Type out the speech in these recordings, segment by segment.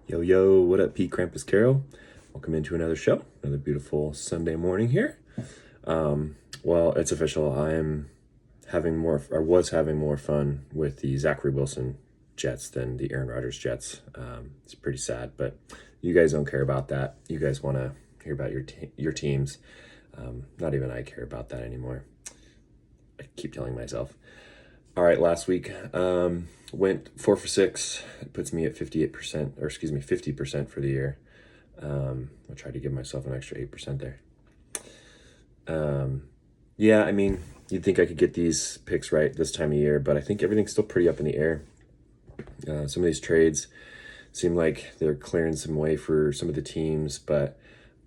Yo, yo, what up, Pete Krampus Carol? Welcome into another show, another beautiful Sunday morning here. Well, it's official. I was having more fun with the Zachary Wilson Jets than the Aaron Rodgers Jets. It's pretty sad, but you guys don't care about that. You guys want to hear about your teams. Not even I care about that anymore. I keep telling myself. All right, last week went 4 for 6. It puts me at 50% for the year. I'll try to give myself an extra 8% there. Yeah, I mean, you'd think I could get these picks right this time of year, but I think everything's still pretty up in the air. Some of these trades seem like they're clearing some way for some of the teams, but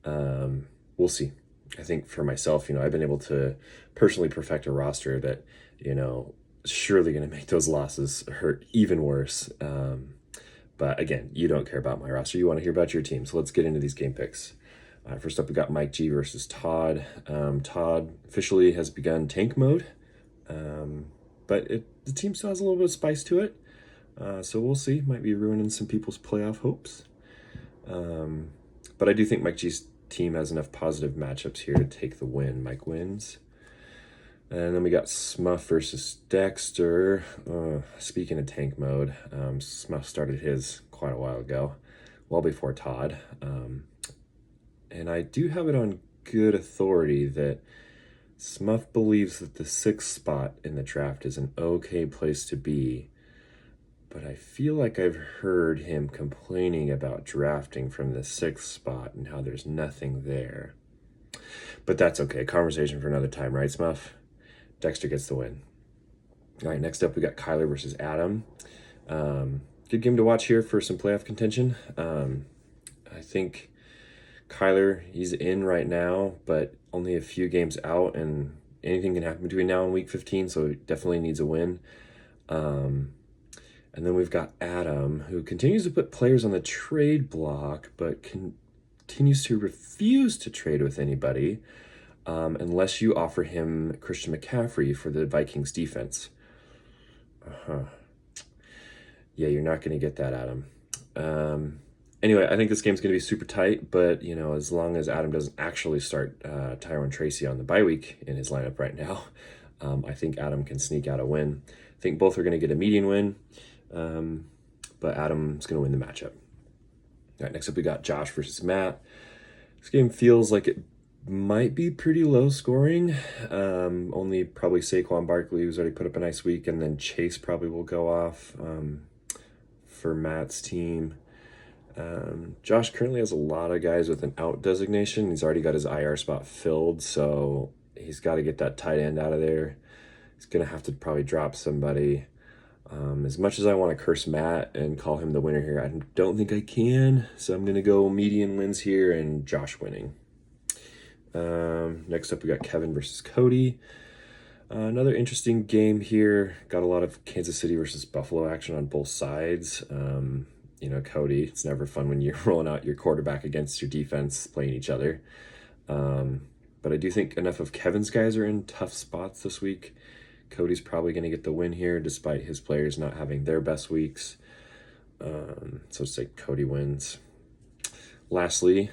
we'll see. I think for myself, I've been able to personally perfect a roster that, surely going to make those losses hurt even worse. But again, you don't care about my roster. You want to hear about your team. So let's get into these game picks. First up, we got Mike G versus Todd. Todd officially has begun tank mode, but the team still has a little bit of spice to it. So we'll see. Might be ruining some people's playoff hopes. But I do think Mike G's team has enough positive matchups here to take the win. Mike wins. And then we got Smuff versus Dexter. Speaking of tank mode, Smuff started his quite a while ago, well before Todd. And I do have it on good authority that Smuff believes that the 6th spot in the draft is an okay place to be. But I feel like I've heard him complaining about drafting from the 6th spot and how there's nothing there. But that's okay. Conversation for another time, right, Smuff? Dexter gets the win. All right, next up we got Kyler versus Adam. Good game to watch here for some playoff contention. I think Kyler, he's in right now, but only a few games out, and anything can happen between now and week 15, so he definitely needs a win. And then we've got Adam, who continues to put players on the trade block, but continues to refuse to trade with anybody. Unless you offer him Christian McCaffrey for the Vikings defense. Yeah, you're not going to get that, Adam. Anyway, I think this game's going to be super tight, but, as long as Adam doesn't actually start Tyrone Tracy on the bye week in his lineup right now, I think Adam can sneak out a win. I think both are going to get a median win, but Adam's going to win the matchup. All right, next up we got Josh versus Matt. This game feels like it might be pretty low scoring. Only probably Saquon Barkley, who's already put up a nice week, and then Chase probably will go off for Matt's team. Josh currently has a lot of guys with an out designation. He's already got his IR spot filled, so he's got to get that tight end out of there. He's going to have to probably drop somebody. As much as I want to curse Matt and call him the winner here, I don't think I can, so I'm going to go median wins here and Josh winning. Next up, we got Kevin versus Cody. Another interesting game here. Got a lot of Kansas City versus Buffalo action on both sides. Cody, it's never fun when you're rolling out your quarterback against your defense playing each other. But I do think enough of Kevin's guys are in tough spots this week. Cody's probably going to get the win here despite his players not having their best weeks. So say Cody wins. Lastly,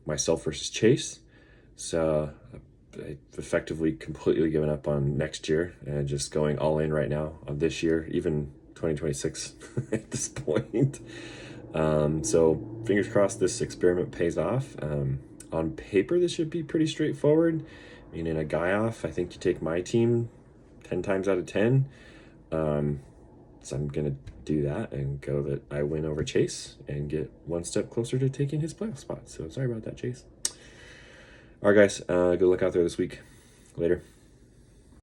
myself versus Chase. So I've effectively completely given up on next year and just going all in right now on this year, even 2026 at this point. So fingers crossed this experiment pays off. On paper, this should be pretty straightforward. In a guy off, I think you take my team 10 times out of 10. So I'm going to do that and go that I win over Chase and get one step closer to taking his playoff spot. So sorry about that, Chase. All right, guys, good luck out there this week. Later.